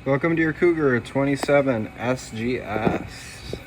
Welcome to your Cougar 27SGS.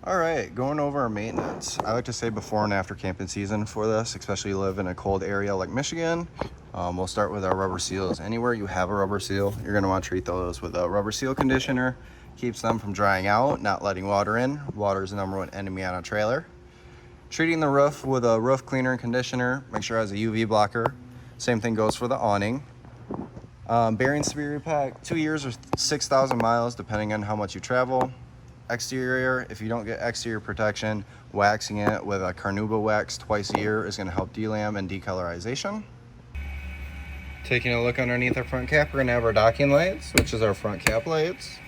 Alright, going over our maintenance. I like to say before and after camping season for this, especially if you live in a cold area like Michigan. We'll start with our rubber seals. Anywhere you have a rubber seal, you're going to want to treat those with a rubber seal conditioner. Keeps them from drying out, not letting water in. Water is the #1 enemy on a trailer. Treating the roof with a roof cleaner and conditioner. Make sure it has a UV blocker. Same thing goes for the awning. Bearing Spirit Pack, 2 years or 6,000 miles, depending on how much you travel. Exterior, if you don't get exterior protection, waxing it with a carnauba wax twice a year is going to help delam and decolorization. Taking a look underneath our front cap, we're going to have our docking lights, which is our front cap lights.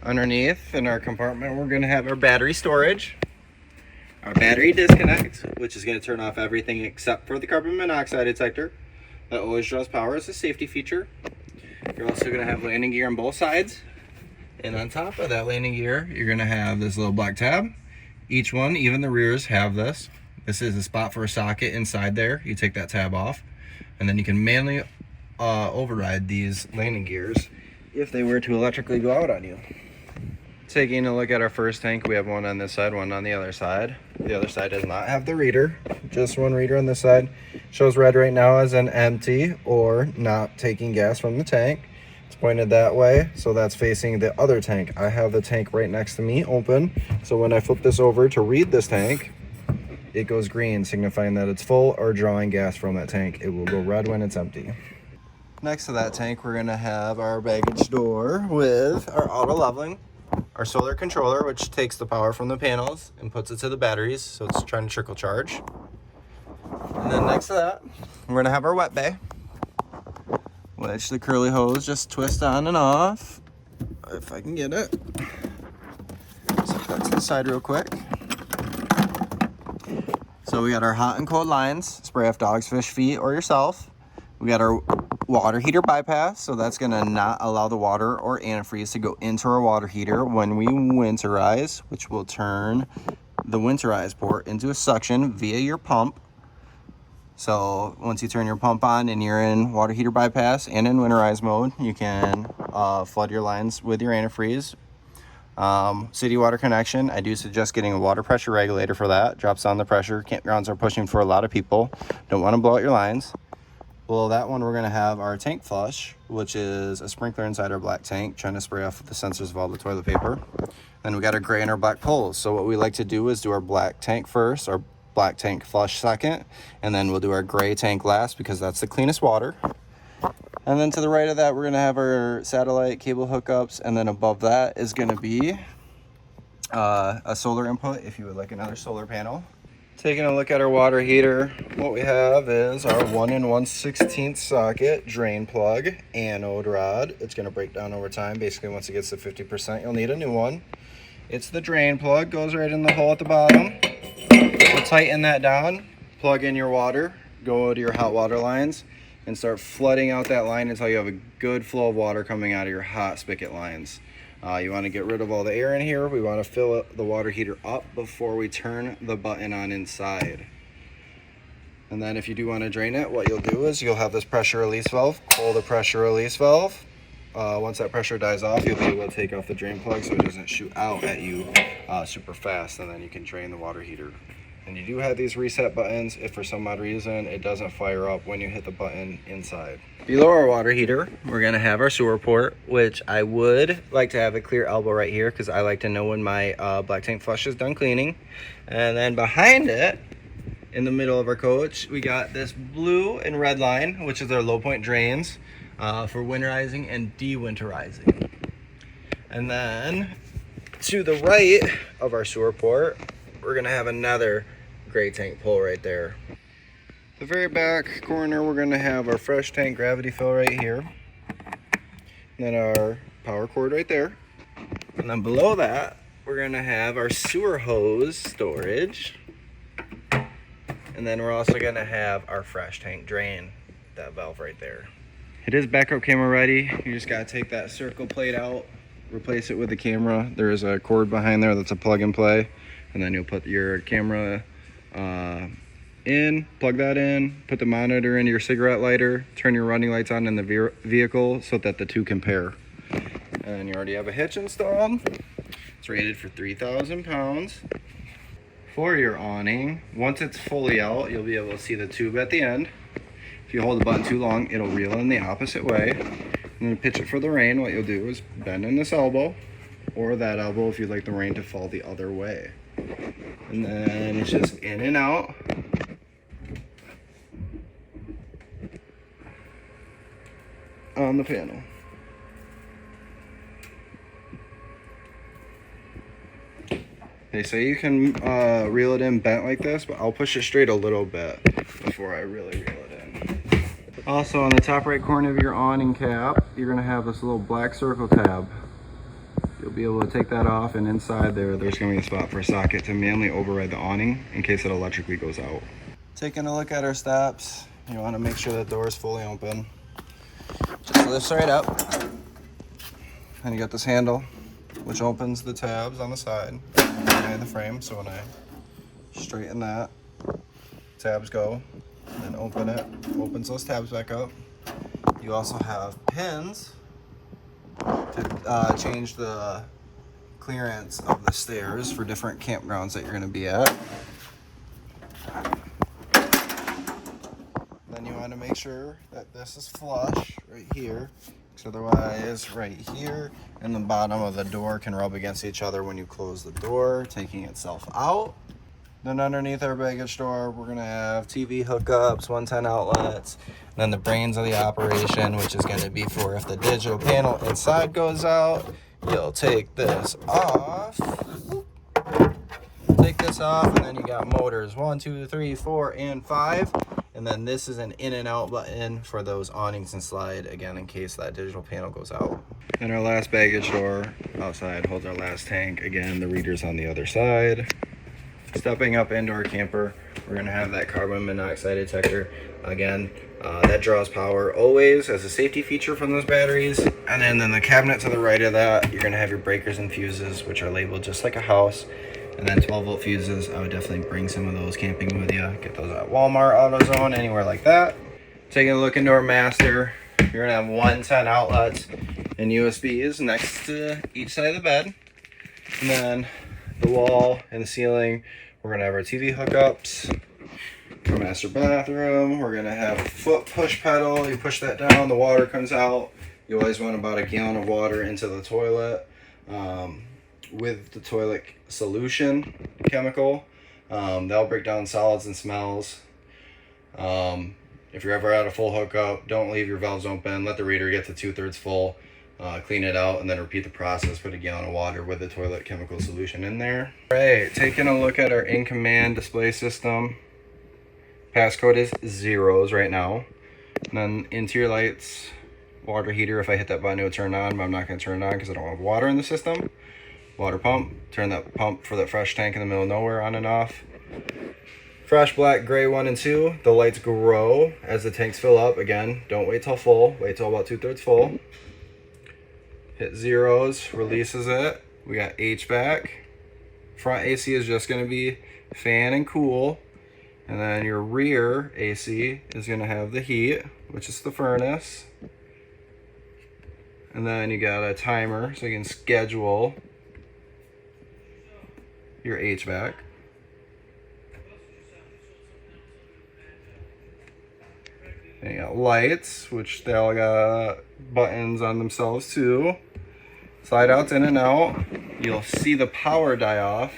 Underneath in our compartment, we're going to have our battery storage. Our battery disconnect, which is going to turn off everything except for the carbon monoxide detector. That always draws power as a safety feature. You're also going to have landing gear on both sides. And on top of that landing gear, you're going to have this little black tab. Each one, even the rears, have this. This is a spot for a socket inside there. You take that tab off, and then you can manually override these landing gears if they were to electrically go out on you. Taking a look at our first tank, we have one on this side, one on the other side. The other side does not have the reader, just one reader on this side. Shows red right now as an empty or not taking gas from the tank. It's pointed that way, so that's facing the other tank. I have the tank right next to me open, so when I flip this over to read this tank, it goes green, signifying that it's full or drawing gas from that tank. It will go red when it's empty. Next to that tank, we're gonna have our baggage door with our auto leveling. Our solar controller, which takes the power from the panels and puts it to the batteries, so it's trying to trickle charge. And then next to that, we're gonna have our wet bay, which the curly hose just twists on and off, if I can get it. Set that to the side real quick. So we got our hot and cold lines, spray off dogs, fish, feet, or yourself. We got our water heater bypass, so that's going to not allow the water or antifreeze to go into our water heater when we winterize, which will turn the Winterize port into a suction via your pump. So once you turn your pump on and you're in water heater bypass and in Winterize mode, you can flood your lines with your antifreeze. City water connection, I do suggest getting a water pressure regulator for that. Drops down the pressure. Campgrounds are pushing for a lot of people. Don't want to blow out your lines. Below that one, we're going to have our tank flush, which is a sprinkler inside our black tank, trying to spray off the sensors of all the toilet paper. Then we got our gray and our black poles. So what we like to do is do our black tank first, our black tank flush second, and then we'll do our gray tank last because that's the cleanest water. And then to the right of that, we're going to have our satellite cable hookups, and then above that is going to be a solar input if you would like another solar panel. Taking a look at our water heater, what we have is our 1 1/16 socket drain plug anode rod. It's going to break down over time. Basically, once it gets to 50%, you'll need a new one. It's the drain plug, goes right in the hole at the bottom. We'll tighten that down, plug in your water, go to your hot water lines, and start flooding out that line until you have a good flow of water coming out of your hot spigot lines. You want to get rid of all the air in here. We want to fill the water heater up before we turn the button on inside. And then if you do want to drain it, what you'll do is you'll have this pressure release valve. Pull the pressure release valve. Once that pressure dies off, you'll be able to take off the drain plug so it doesn't shoot out at you super fast, and then you can drain the water heater. And you do have these reset buttons if for some odd reason it doesn't fire up when you hit the button inside. Below our water heater, we're going to have our sewer port, which I would like to have a clear elbow right here because I like to know when my black tank flush is done cleaning. And then behind it, in the middle of our coach, we got this blue and red line, which is our low point drains for winterizing and de-winterizing. And then to the right of our sewer port, we're going to have another gray tank pole right there. The very back corner, we're going to have our fresh tank gravity fill right here. And then our power cord right there. And then below that, we're going to have our sewer hose storage. And then we're also going to have our fresh tank drain, that valve right there. It is backup camera ready. You just got to take that circle plate out, replace it with the camera. There is a cord behind there that's a plug and play. And then you'll put your camera in, plug that in, put the monitor into your cigarette lighter, turn your running lights on in the vehicle so that the two can pair. And you already have a hitch installed. It's rated for 3,000 pounds. For your awning, once it's fully out, you'll be able to see the tube at the end. If you hold the button too long, it'll reel in the opposite way. And then pitch it for the rain, what you'll do is bend in this elbow or that elbow if you'd like the rain to fall the other way. And then it's just in and out. On the panel. They say you can reel it in bent like this, but I'll push it straight a little bit before I really reel it in. Also, on the top right corner of your awning cap, you're going to have this little black circle tab. You'll be able to take that off, and inside there's going to be a spot for a socket to manually override the awning in case it electrically goes out. Taking a look at our steps, you want to make sure the door is fully open. Just lifts right up, and you got this handle which opens the tabs on the side behind the frame. So when I straighten that, tabs go, and then open it, opens those tabs back up. You also have pins to change the clearance of the stairs for different campgrounds that you're going to be at. Then you want to make sure that this is flush right here, because otherwise right here and the bottom of the door can rub against each other when you close the door, taking itself out. Then underneath our baggage door, we're going to have TV hookups, 110 outlets, and then the brains of the operation, which is going to be for if the digital panel inside goes out, you'll take this off. Take this off, and then you got motors 1, 2, 3, 4, and 5. And then this is an in and out button for those awnings and slide, again, in case that digital panel goes out. And our last baggage door outside holds our last tank. Again, the reader's on the other side. Stepping up into our camper, we're going to have that carbon monoxide detector. Again, that draws power always as a safety feature from those batteries. And then in the cabinet to the right of that, you're going to have your breakers and fuses, which are labeled just like a house. And then 12-volt fuses. I would definitely bring some of those camping with you. Get those at Walmart, AutoZone, anywhere like that. Taking a look into our master, you're going to have 110 outlets and USBs next to each side of the bed. And then the wall and the ceiling, we're going to have our TV hookups. Our master bathroom, we're going to have a foot push pedal. You push that down, the water comes out. You always want about a gallon of water into the toilet. With the toilet solution chemical, that'll break down solids and smells. If you're ever at a full hookup, don't leave your valves open. Let the reader get to 2/3 full. Clean it out and then repeat the process. Put a gallon of water with the toilet chemical solution in there. All right, taking a look at our InCommand display system. Passcode is 0s right now. And then interior lights, water heater. If I hit that button, it would turn on, but I'm not going to turn it on because I don't have water in the system. Water pump, turn that pump for that fresh tank in the middle of nowhere on and off. Fresh black gray 1 and 2. The lights grow as the tanks fill up. Again, don't wait till full. Wait till about 2/3 full. Hit 0s, releases it. We got HVAC. Front AC is just going to be fan and cool. And then your rear AC is going to have the heat, which is the furnace. And then you got a timer so you can schedule your HVAC. And you got lights, which they all got buttons on themselves too. Slide outs in and out. You'll see the power die off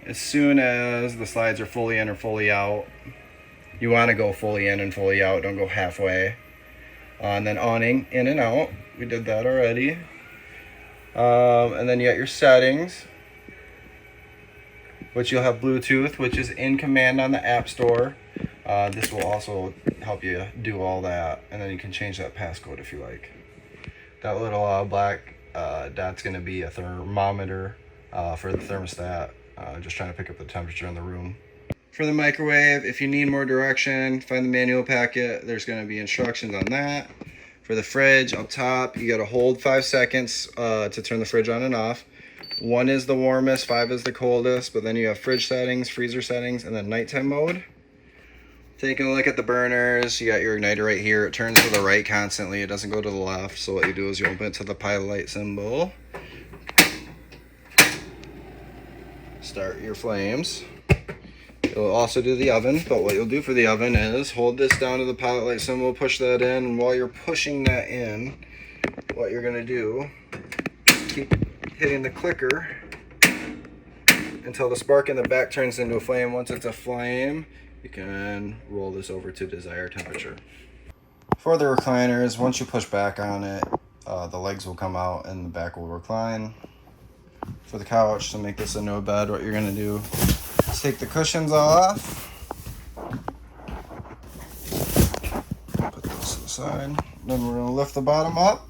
as soon as the slides are fully in or fully out. You want to go fully in and fully out, don't go halfway. And then awning in and out. We did that already. And then you got your settings, which you'll have Bluetooth, which is InCommand on the App Store. This will also help you do all that. And then you can change that passcode if you like. That little black dot's going to be a thermometer for the thermostat. Just trying to pick up the temperature in the room. For the microwave, if you need more direction, find the manual packet. There's going to be instructions on that. For the fridge, up top, you got to hold 5 seconds to turn the fridge on and off. 1 is the warmest, 5 is the coldest, but then you have fridge settings, freezer settings, and then nighttime mode. Taking a look at the burners, you got your igniter right here. It turns to the right constantly, it doesn't go to the left. So what you do is you open it to the pilot light symbol. Start your flames. It'll also do the oven, but what you'll do for the oven is hold this down to the pilot light symbol, push that in, and while you're pushing that in, what you're gonna do, keep hitting the clicker until the spark in the back turns into a flame. Once it's a flame, you can roll this over to desired temperature. For the recliners, once you push back on it, the legs will come out and the back will recline. For the couch, to make this a no bed, what you're gonna do is take the cushions off, put this to the side, then we're gonna lift the bottom up,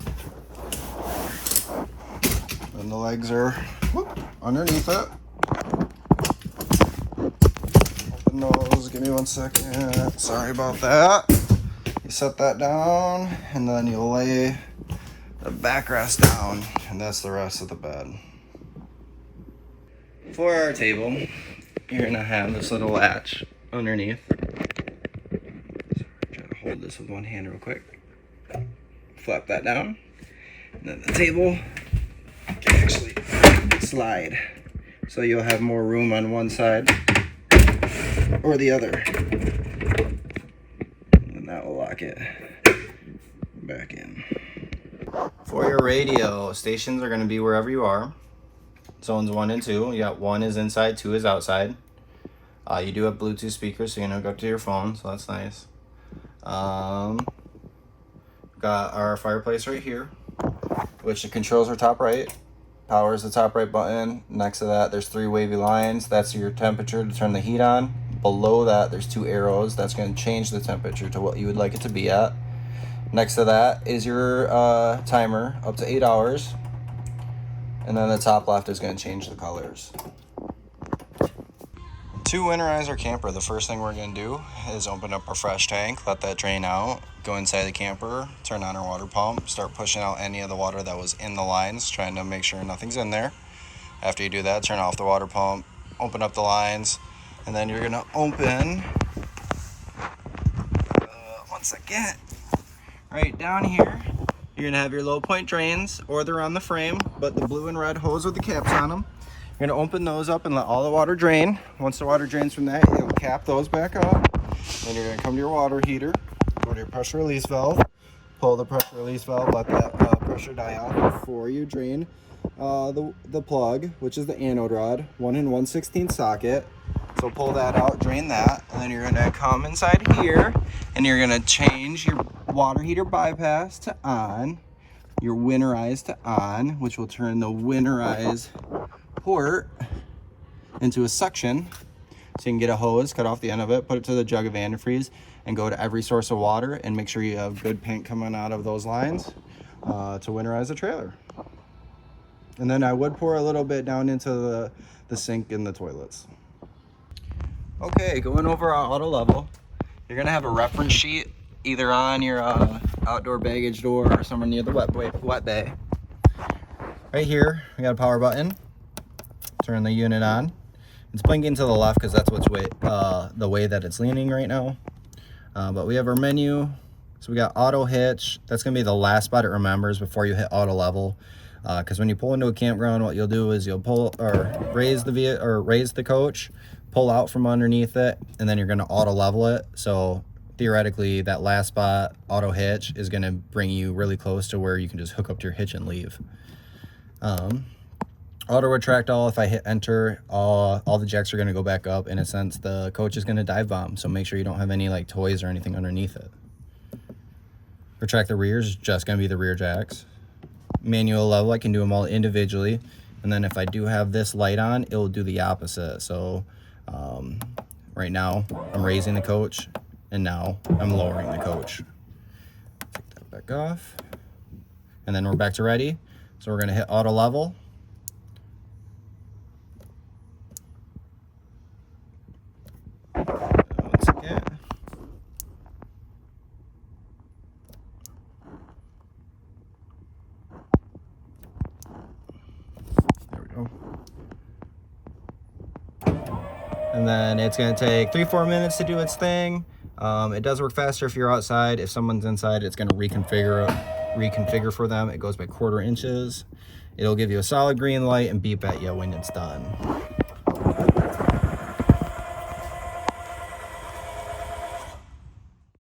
and the legs are underneath it. Open those, give me 1 second, sorry about that. You set that down, and then you lay the backrest down, and that's the rest of the bed. For our table, you're gonna have this little latch underneath. So try to hold this with one hand real quick. Flap that down, and then the table can actually slide. So you'll have more room on one side or the other. And that will lock it back in. For your radio, stations are gonna be wherever you are. Zones 1 and 2. You got 1 is inside, 2 is outside. You do have Bluetooth speakers, so you know, go to your phone, so that's nice. Got our fireplace right here, which the controls are top right. Power is the top right button. Next to that, there's 3 wavy lines. That's your temperature to turn the heat on. Below that, there's 2 arrows. That's going to change the temperature to what you would like it to be at. Next to that is your timer, up to 8 hours. And then the top left is going to change the colors. To winterize our camper, the first thing we're going to do is open up our fresh tank, let that drain out, go inside the camper, turn on our water pump, start pushing out any of the water that was in the lines, trying to make sure nothing's in there. After you do that, turn off the water pump, open up the lines, and then you're going to open, one second, right down here. You're gonna have your low point drains, or they're on the frame, but the blue and red hose with the caps on them. You're gonna open those up and let all the water drain. Once the water drains from that, you'll cap those back up. Then you're gonna come to your water heater, go to your pressure release valve, pull the pressure release valve, let that pressure die off before you drain the plug, which is the anode rod, 1 1/16 socket. So pull that out, drain that, and then you're gonna come inside here and you're gonna change your water heater bypass to on, your Winterize to on, which will turn the Winterize port into a suction. So you can get a hose, cut off the end of it, put it to the jug of antifreeze, and go to every source of water and make sure you have good paint coming out of those lines to winterize the trailer. And then I would pour a little bit down into the sink and the toilets. Okay, going over our auto level, you're gonna have a reference sheet either on your outdoor baggage door or somewhere near the wet bay. Right here, we got a power button. Turn the unit on. It's blinking to the left because that's what's the way that it's leaning right now. But we have our menu. So we got auto hitch. That's gonna be the last spot it remembers before you hit auto level. Because when you pull into a campground, what you'll do is you'll pull or raise the coach, pull out from underneath it, and then you're gonna auto level it. So theoretically, that last spot, auto hitch, is gonna bring you really close to where you can just hook up to your hitch and leave. Auto retract all, if I hit enter, all the jacks are gonna go back up. In a sense, the coach is gonna dive bomb, so make sure you don't have any like toys or anything underneath it. Retract the rears is just gonna be the rear jacks. Manual level, I can do them all individually. And then if I do have this light on, it will do the opposite. So right now I'm raising the coach and now I'm lowering the coach. Take that back off. And then we're back to ready. So we're gonna hit auto level. Once again. There we go. and it's going to take 3-4 minutes to do its thing. It does work faster if you're outside. If someone's inside, it's going to reconfigure for them. It goes by 1/4 inches. It'll give you a solid green light and beep at you when it's done.